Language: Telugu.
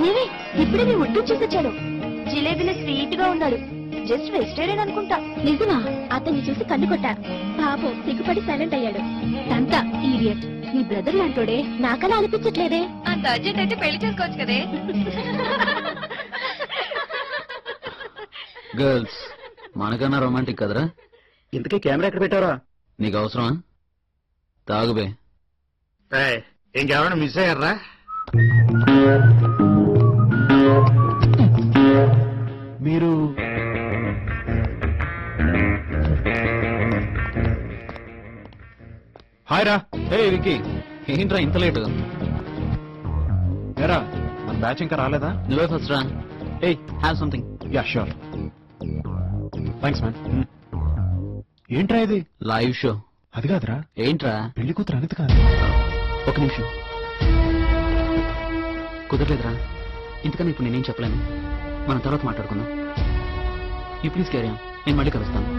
ఏవి ఇప్పుడే మీ ఒట్టు చూసొచ్చాడు. జిలేబీలో స్వీట్ గా ఉన్నాడు. జస్ట్ వెజిటేరియన్ అనుకుంటా. నిజమా? అతన్ని చూసి కన్ను కొట్టా. పాపం సిగ్గుపడి సైలెంట్ అయ్యాడు. అంతా ఈడియట్. నీ బ్రదర్ లాంటోడే. నాకలా అనిపించట్లేదే. అంత అర్జెంట్ అయితే పెళ్లి చేసుకోవచ్చు కదే. గర్ల్స్ మనకన్నా రొమాంటిక్ కదరా. ఇంతకీ కెమెరా ఎక్కడ పెట్టారా? నీకు అవసరమా? తాగుబే. ఇంకెవరైనా మిస్ అయ్యారా? మీరు హాయ్ రా. హే విక్కీ, ఏంట్రా ఇంత లేట్? ఏరా మన బ్యాచ్ ఇంకా రాలేదా? నువ్వే ఫస్ట్ రా. Hey, have something. Ya sure. Thanks man. ఏంట్రా ఇది? Live show. అది కాదురా. ఏంట్రా? పెళ్లి కూతురు అనేది కాదు. ఒక నిమిషం. కుదరలేదురా. ఇంతకన్నా ఇప్పుడు నేనేం చెప్పలేను. మనం తర్వాత మాట్లాడుకుందాం. You please carry on. నేను మళ్ళీ కలుస్తాను.